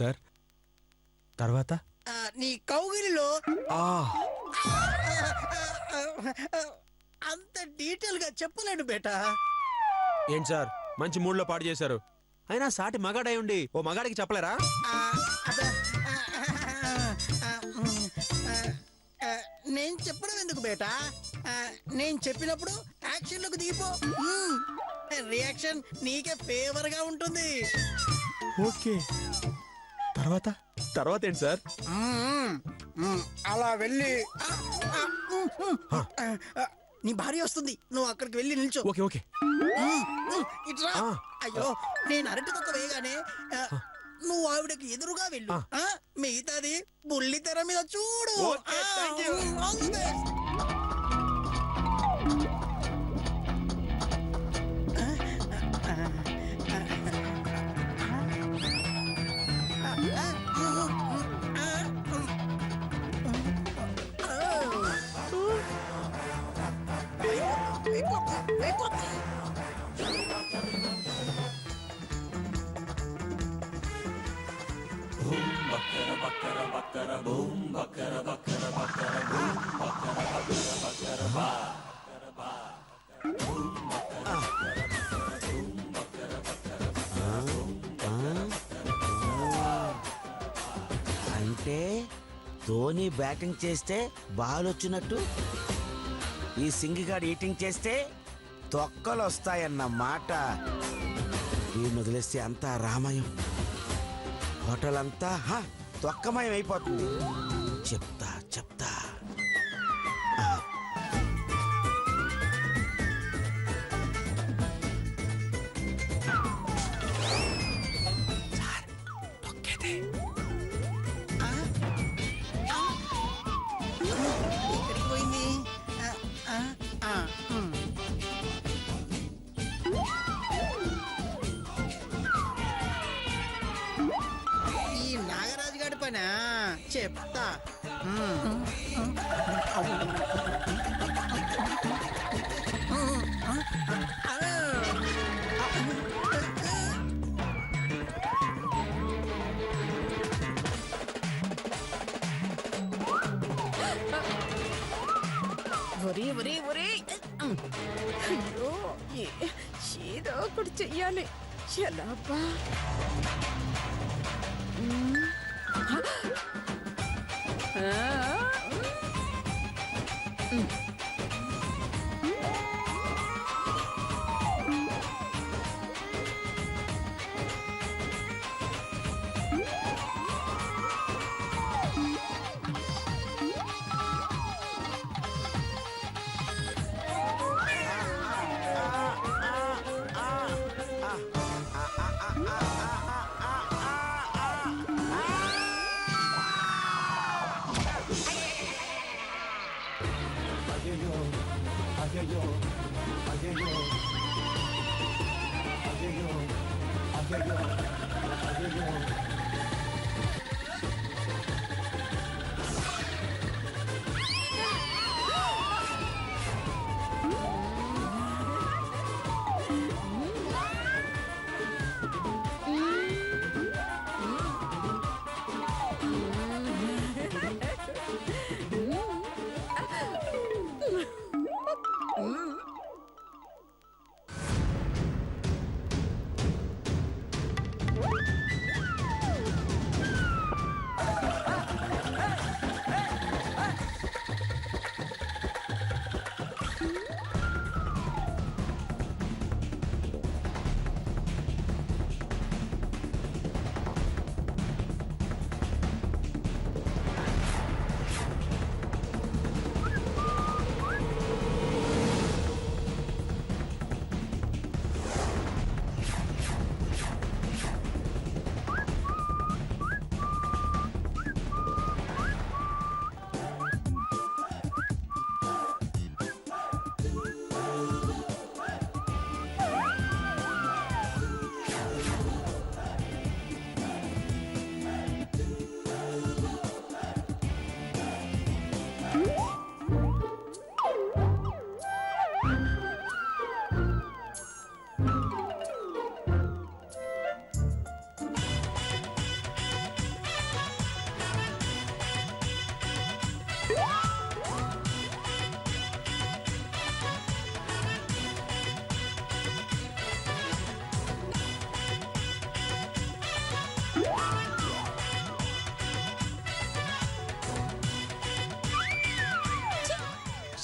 Sir తర్వాత నీ కౌగిలిలో అంత డీటెయిల్ గా చెప్పలేను బేటా. ఏంటి సార్ మంచి మూడ్ లో పాడు చేశారు. అయినా సాటి మగాడై ఉండి ఓ మగాడికి చెప్పలేరా? నేను చెప్పడం ఎందుకు బేటా, నేను చెప్పినప్పుడు యాక్షన్ లోకి దిగిపో. రియాక్షన్ నీకే ఫేవర్ గా ఉంటుంది. ఓకే తర్వాత తర్వాత ఏంటి సార్? అలా వెళ్ళి నీ భార్య వస్తుంది, నువ్వు అక్కడికి వెళ్ళి నిల్చో. ఓకే ఓకే ఇట్రా. అయ్యో నేను అరటి తొక్క వేయగానే నువ్వు ఆవిడకి ఎదురుగా వెళ్ళు. మిగతాది బుల్లి తెర మీద చూడు. All the best. అంటే ధోని బ్యాటింగ్ చేస్తే బాల్ వచ్చినట్టు, ఈ సింగిగాడు ఈటింగ్ చేస్తే తొక్కలు వస్తాయన్నమాట. వీడిని వదిలేస్తే అంతా రామయం, హోటల్ అంతా తొక్కమయం అయిపోతుంది. చెప్తా చెప్తా. ఎక్కడికి పోయింది? ఈ నాగరాజు గారి పనా చెప్తా. ఒరే ఒరే ఒరే, అయ్యో ఏదో ఒకటి చెయ్యాలి. ఎలా అబ్బా?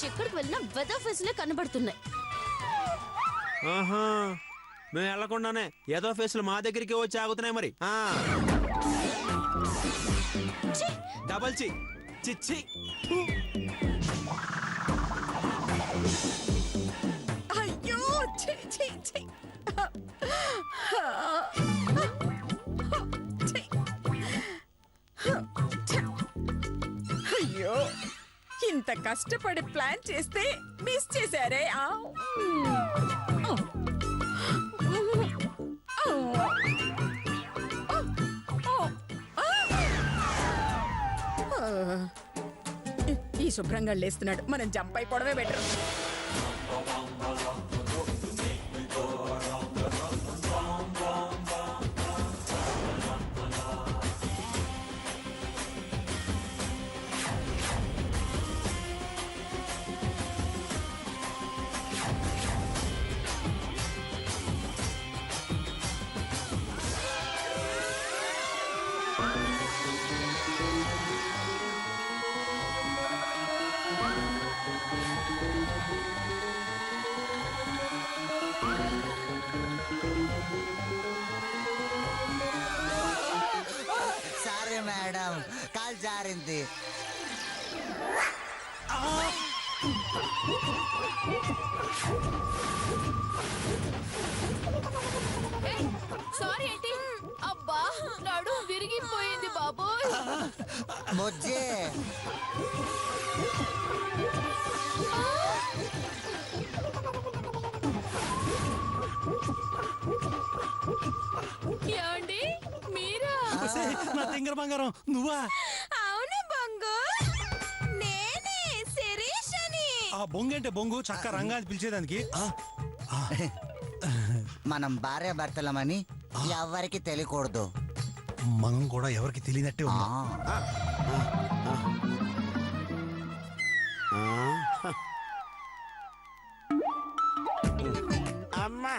ఎక్కడికి వెళ్ళినా వెదర్ ఫేస్లే కనబడుతున్నాయి. ఆహా, మేము వెళ్లకుండానే ఏదో ఫేస్లు మా దగ్గరికి వచ్చి ఆగుతున్నాయి మరి. డబల్ చి చిచ్చి. అయ్యో ఛీ, ఛీ, ఛీ. ఛీ. అయ్యో ఇంత కష్టపడి ప్లాన్ చేస్తే మిస్ చేశారే. ఈ శుభ్రంగా లేస్తున్నాడు, మనం జంప్ అయిపోవడమే బెటర్. సారీ మేడం, కాల్ జారింది. సారీ ఏంటి? అబ్బా నడు విరిగిపోయింది బాబోయ్. బొజ్జే ఏమండి మీరా? నా తింగర బంగారం నువ్వా? అవును బొంగు, నేనే శిరీష్ అని. ఆ బొంగు అంటే బొంగు, చక్క రంగాన్ని పిలిచేదానికి. మనం భార్య భర్తలమని ఎవరికి తెలియకూడదు. మనం కూడా ఎవరికి తెలియనట్టే ఆ, ఉన్నాం. అమ్మా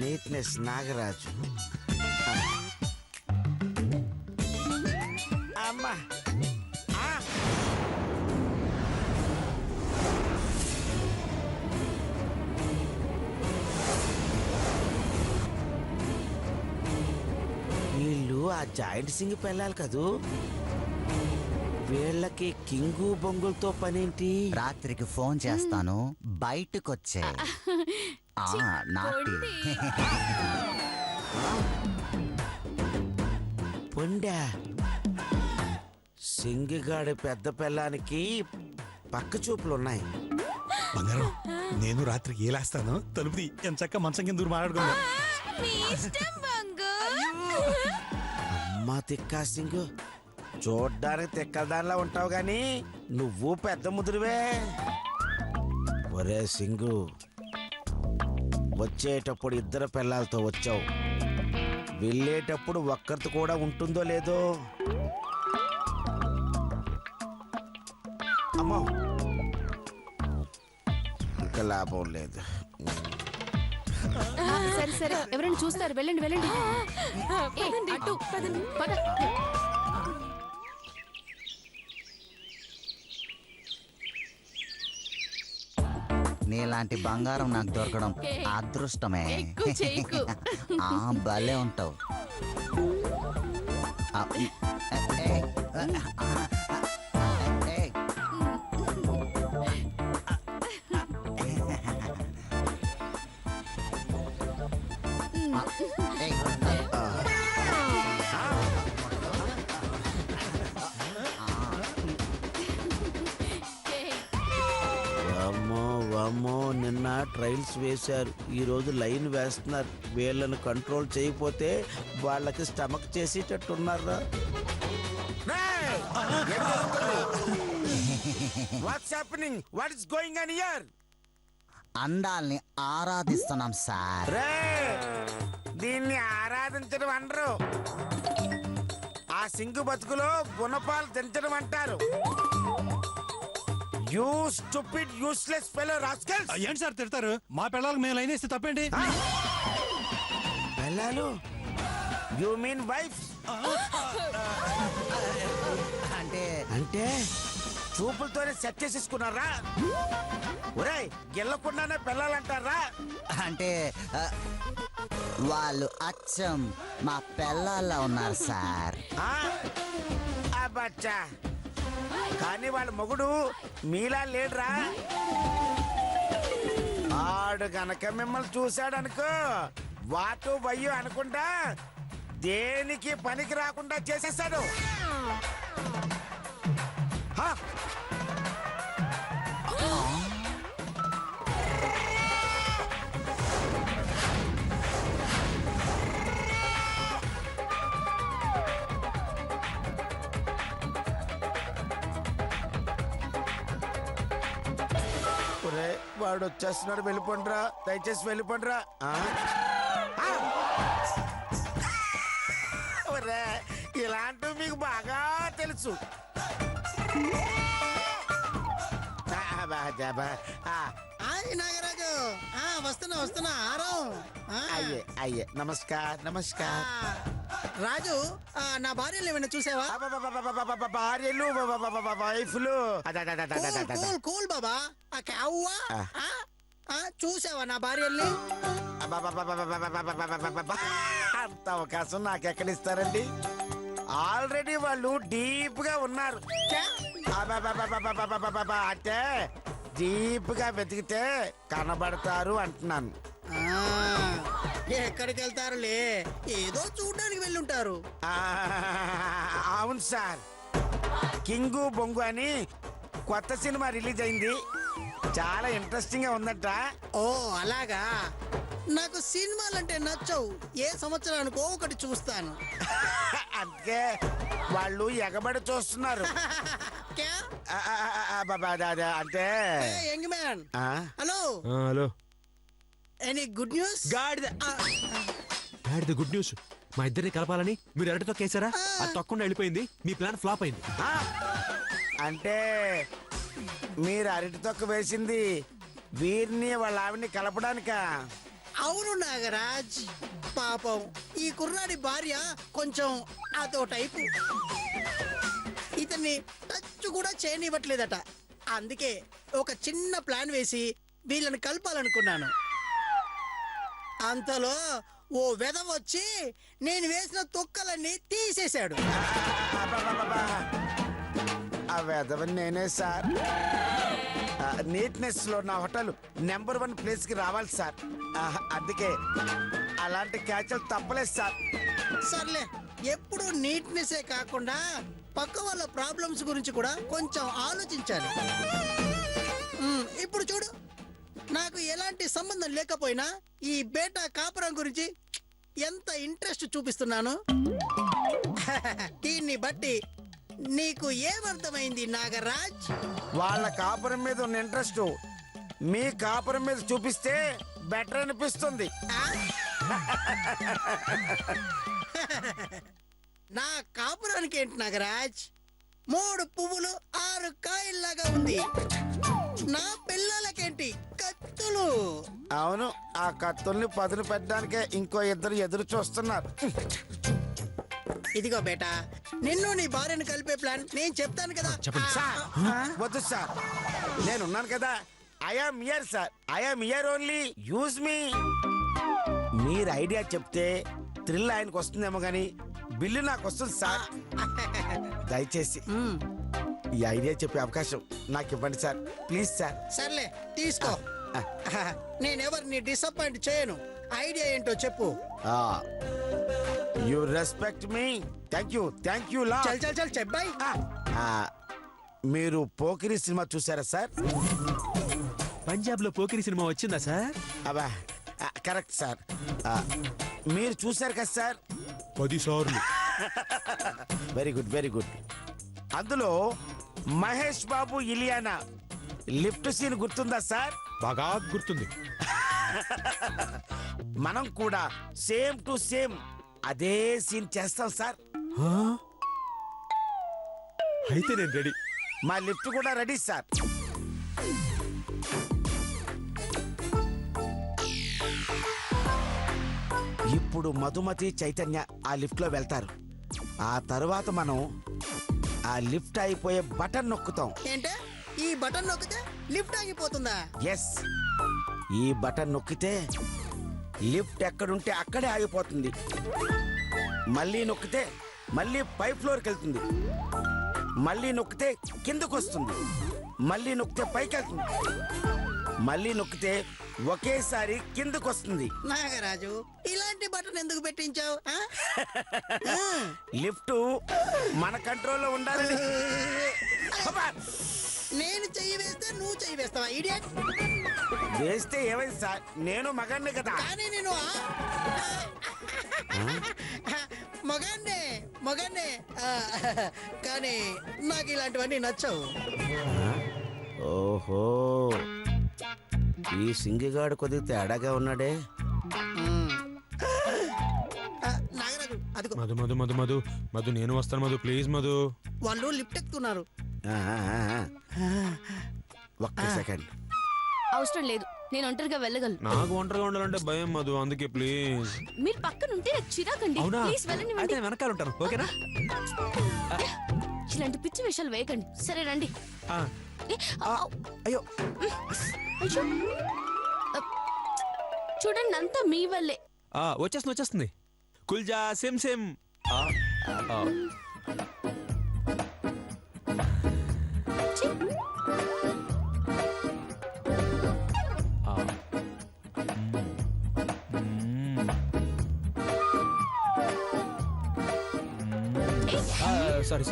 నీట్నెస్ నాగరాజు. అమ్మా వీళ్ళు ఆ జాయింట్ సింగ్ పెళ్ళాలి కదూ. వీళ్ళకి కింగు బొంగులతో పనేంటి? రాత్రికి ఫోన్ చేస్తాను, బయటకొచ్చే. నాటి పొండా సింగిగాడి పెద్ద పెళ్ళానికి పక్క చూపులున్నాయి. బంగారం, నేను రాత్రికి ఏలేస్తాను. తలుపుది ఎంచక్క మంచం కింద దూరం మాట్లాడుకుందాం. అమ్మా తిక్కా సింగు, చూడ్డానికి తిక్కల దానిలా ఉంటావు గాని నువ్వు పెద్ద ముదురువే. ఒరే సింగు, వచ్చేటప్పుడు ఇద్దరు పిల్లలతో వచ్చావు, వెళ్ళేటప్పుడు ఒక్కరితో కూడా ఉంటుందో లేదో. అమ్మో, ఇంకా లాభం లేదు. సరే సరే, ఎవరైనా చూస్తారు, వెళ్ళండి వెళ్ళండి. అటు పద. నీలాంటి బంగారం నాకు దొరకడం అదృష్టమే. ఎక్కువ చేయకు. భలే ఉంటావు. వామ్మో, నిన్న ట్రైల్స్ వేశారు, ఈ రోజు లైన్ వేస్తున్నారు. వీళ్ళను కంట్రోల్ చేయకపోతే వాళ్ళకి స్టమక్ చేసేటట్టున్నారా? What's happening? What is going on here? అందాల్ని ఆరాధిస్తున్నాం సార్. రే దీన్ని ఆరాధించడం అనరు, ఆ సింగు బతుకులో గుణపాలు తెంచడం అంటారు. You stupid useless fellow rascals. ఏంటి సార్ తిడతారు? మా పిల్లలకు మేము లైన్ వేస్తే తప్పేంటి? పిల్లలు యు మీన్ వైఫ్? అంటే అంటే చూపులతోనే సెట్ చేసేసుకున్నారా? ఒరేయ్ గెల్లకుండానే పిల్లలంటారా? అంటే వాళ్ళు అచ్చం మా పిల్లల్లో ఉన్నారు సార్. అబ్బచ్చా, కానీ వాళ్ళ మొగుడు మీలా లేడురా. ఆడు గనక మిమ్మల్ని చూశాడనుకో వాటు వయ్యు అనుకుంటా దేనికి పనికి రాకుండా చేసేస్తాడు. హా? ఒరేయ్, వాడు వచ్చేస్తున్నాడు, వెళ్ళిపోండిరా, దయచేసి వెళ్ళిపోండిరా. ఒరేయ్, ఇలాంటివి మీకు బాగా తెలుసు. హాయ్ నాగరాజు. వస్తున్నా ఆరం. అయ్యే అయ్యే నమస్కార్ నమస్కార్. రాజు, నా భార్యలు ఏమైనా చూసావా? భార్యలు వైఫ్లు కూల్ కూల్ బాబా. కావ్వా చూసావా నా భార్యల్ని? అంత అవకాశం నాకెక్కడిస్తారండి? ఆల్రెడీ వాళ్ళు డీప్ గా ఉన్నారు. అంటే డీప్ గా వెతికితే కనబడతారు అంటున్నాను. ఎక్కడికి వెళ్తారులే, ఏదో చూడడానికి వెళ్ళుంటారు. అవును సార్, కింగు బొంగు అని కొత్త సినిమా రిలీజ్ అయింది, చాలా ఇంట్రెస్టింగ్ గా ఉందంట. ఓ అలాగా. నాకు సినిమాలంటే నచ్చవు, ఏ సంవత్సరానికో ఒకటి చూస్తాను. అందుకే వాళ్ళు ఎగబడి చూస్తున్నారు. క్యా? అంటే young man, hello hello. Any good news? గాడిద గుడ్ న్యూస్. మా ఇద్దరిని కలపాలని మీరు అరటి తొక్కేశారా? అది తొక్కకుండా వెళ్ళిపోయింది. మీ ప్లాన్ ఫ్లాప్ అయింది. అంటే మీరు అరటి తొక్క వేసింది వీరిని వాళ్ళ ఆవిడ్ని కలపడానిక? అవును నాగరాజ్, పాపం ఈ కుర్రాడి భార్య కొంచెం అదో టైపు, ఇతన్ని టచ్ కూడా చేయనివ్వట్లేదట. అందుకే ఒక చిన్న ప్లాన్ వేసి వీళ్ళని కలపాలనుకున్నాను. అంతలో ఓ వెధవ వచ్చి నేను వేసిన తొక్కలన్నీ తీసేశాడు. ఆ వెధవని నేనే సార్. నీట్నెస్ లో నా హోటల్ నెంబర్ 1 ప్లేస్ కి రావాలి సార్. అందుకే అలాంటి క్యాచ్లు తప్పలేదు సార్. సర్లే, ఎప్పుడు నీట్నెస్సే కాకుండా పక్క వాళ్ళ ప్రాబ్లమ్స్ గురించి కూడా కొంచెం ఆలోచించాలి. ఇప్పుడు చూడు, నాకు ఎలాంటి సంబంధం లేకపోయినా ఈ బేటా కాపురం గురించి ఎంత ఇంట్రెస్ట్ చూపిస్తున్నాను. దీన్ని బట్టి నీకు ఏమర్థమైంది నాగరాజ్? వాళ్ళ కాపురం మీద ఉన్న ఇంట్రెస్ట్ మీ కాపురం మీద చూపిస్తే బెటర్ అనిపిస్తుంది. నా కాపురానికి ఏంటి నాగరాజ్, 3 పువ్వులు 6 కాయల్లాగా ఉంది. నా పిల్లలకేంటి కత్తులు. అవును, ఆ కత్తుల్ని పదును పెట్టడానికే ఇంకో 2 ఎదురు చూస్తున్నారు. ఇదిగో బేటా, నిన్ను నీ భార్యను కలిపే ప్లాన్ నేను చెప్తాను కదా. సార్ వద్దు సార్, నేనున్నాను కదా. I'm here sir, I'm here only, use మీ. మీరు ఐడియా చెప్తే థ్రిల్ ఆయనకు వస్తుందేమో కానీ బిల్లు నాకు వస్తుంది సార్. దయచేసి ఈ ఐడియా చెప్పే అవకాశం నాకు ఇవ్వండి సార్, ప్లీజ్ సార్. సర్లే తీసుకో. నేనెవరిని డిసప్పాయింట్ చేయను. ఐడియా ఏంటో చెప్పు. You respect me. Thank you లా. చల్ చల్ చల్ చెప్పాయి. మీరు పోకిరి సినిమా చూసారా సార్? పంజాబ్ లో పోకిరి సినిమా వచ్చిందా సార్? అబ్బా కరెక్ట్ సార్. మీరు చూసారు కదా సార్? 10 సార్లు. Very good very good. అందులో మహేష్ బాబు ఇలియానా లిఫ్ట్ సీన్ గుర్తుందా సార్? బాగా గుర్తుంది. మనం కూడా సేమ్ టు సేమ్ అదే సీన్ చేస్తాం సార్. ఆ? అయితే నేను రెడీ. మా లిఫ్ట్ కూడా రెడీ సార్. ఇప్పుడు మధుమతి చైతన్య ఆ లిఫ్ట్ లో వెళ్తారు. ఆ తరువాత మనం ఆ లిఫ్ట్ అయిపోయే బటన్ నొక్కుతాం. ఏంటే ఈ బటన్ నొక్కితే లిఫ్ట్ ఆగిపోతుందా? ఎస్, ఈ బటన్ నొక్కితే లిఫ్ట్ ఎక్కడుంటే అక్కడే ఆగిపోతుంది. మళ్ళీ నొక్కితే మళ్ళీ పై ఫ్లోర్కి వెళ్తుంది. మళ్ళీ నొక్కితే కిందకు వస్తుంది. మళ్ళీ నొక్కితే పైకి వెళ్తుంది. మళ్ళీ నొక్కితే ఒకేసారి కిందకు వస్తుంది. నాగరాజు, ఇలాంటి బటన్ ఎందుకు పెట్టించావు? లిఫ్ట్ మన కంట్రోల్లో ఉండాలని. అబ్బా! నేను చెయ్యి వేస్తే నువ్వు చెయ్యి వేస్తావా ఇడియట్? వేస్తే ఏమైంది సార్, నేను మగాన్నే కదా. కానీ నేను మగాన్నే మగాన్నే కానీ నాకు ఇలాంటివన్నీ నచ్చవు. ఓహో, ఈ సింగిగాడు కొద్దిగా తేడాగా ఉన్నాడే. నాగరాజు అదిగో మధు మధు మధు మధు మధు నేను వస్తాను మధు, ప్లీజ్ మధు. వాళ్ళు లిఫ్ట్ ఎక్కుతున్నారు. ఒక్క సెకండ్. అవసరం లేదు, నేను ఒంటరిగా వెళ్ళగలను. నాకు ఒంటరిగా ఉండాలంటే భయం మధు, అందుకే ప్లీజ్. మీరు పక్కన ఉంటే నాకు చిరాకండి. అవునా? ప్లీజ్ వెళ్ళనివ్వండి. అయితే వెనకాల ఉంటాను, ఓకేనా? ఇలాంటి పిచ్చి విషయాలు వేయకండి. సరే రండి. ఆ, ఏ, ఔ, అయ్యో అయ్యో. చూడండి, అంతా మీ వల్లే. వచ్చేస్తుంది. కుల్జా సిమ్ సిమ్. ఛీ, సారీ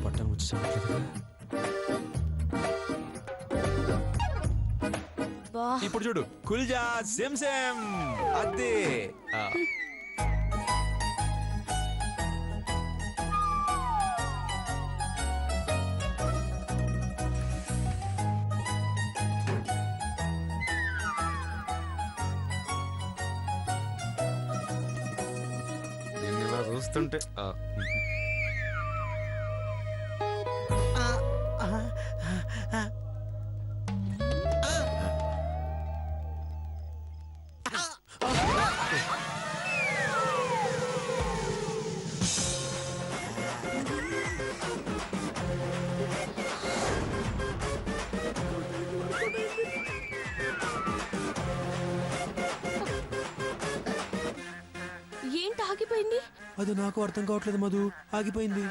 పట్టం వచ్చి చావట్లేదుగా. బా. ఇప్పుడు చూడు, కుల్జా సిమ్ సిమ్. అదే చూస్తుంటే ఏంటి ఆగిపోయింది? అది నాకు అర్థం కావట్లేదు మధు, ఆగిపోయింది.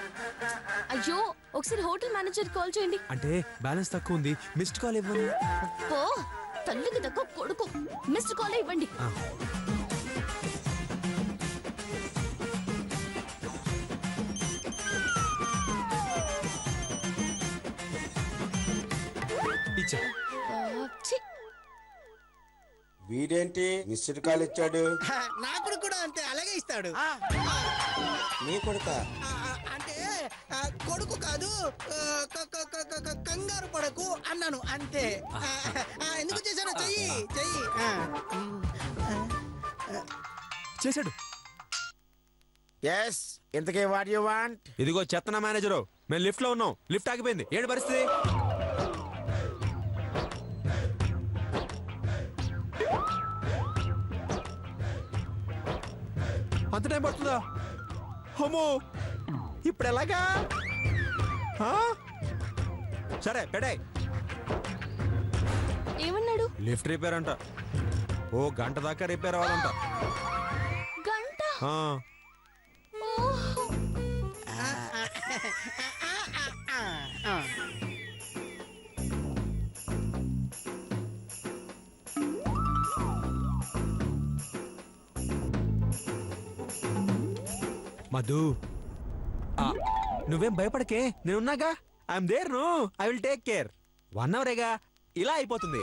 అయ్యో, ఒకసారి హోటల్ మేనేజర్ కాల్ చేయండి. అంటే బ్యాలెన్స్ తక్కువ ఉంది, మిస్డ్ కాల్ ఇవ్వను. ఓ, తల్లికి తక్కువ కొడుకు, మిస్డ్ కాల్ ఇవ్వండి. ఇచ్చా. ఛీ, వీడేంటి మిస్డ్ కాల్ ఇచ్చాడు? నా కొడుకు కూడా అంతే, అలాగే ఇస్తాడు. నీ కొడుక? అంటే కొడుకు కాదు, కంగారు పడకు అన్నాను అంతే. ఎందుకు చేశాను? చెయ్యి చెయ్యి. చేశాడు. ఎస్, ఇంతకీ వాట్ యు వాంట్? ఇదిగో చెత్తన మేనేజరు, మేము లిఫ్ట్ లో ఉన్నాం, లిఫ్ట్ ఆగిపోయింది. ఏంటి పరిస్థితి? అంత టైం పడుతుందా? అమ్మో, ఇప్పుడు ఎలాగా? సరే పెడే. ఏమన్నాడు? లిఫ్ట్ రిపేర్ అంట, ఓ గంట దాకా రిపేర్ అవ్వాలంట. గంట? ఆ. ఓహో. మధు, నువ్వేం భయపడకే, నేనున్నాగా. I'm there. No, I will take care. 1 అవరేగా, ఇలా అయిపోతుంది.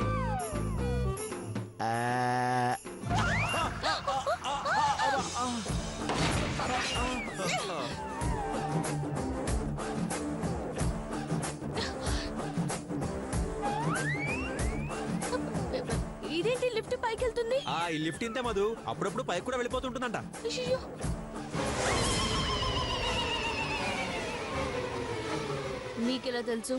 పైకి వెళ్తుంది? ఈ లిఫ్ట్ ఇంతే మధు, అప్పుడప్పుడు పైకి కూడా వెళ్ళిపోతుంటుందంట. అయ్యయ్యో. మీకెలా తెలుసు?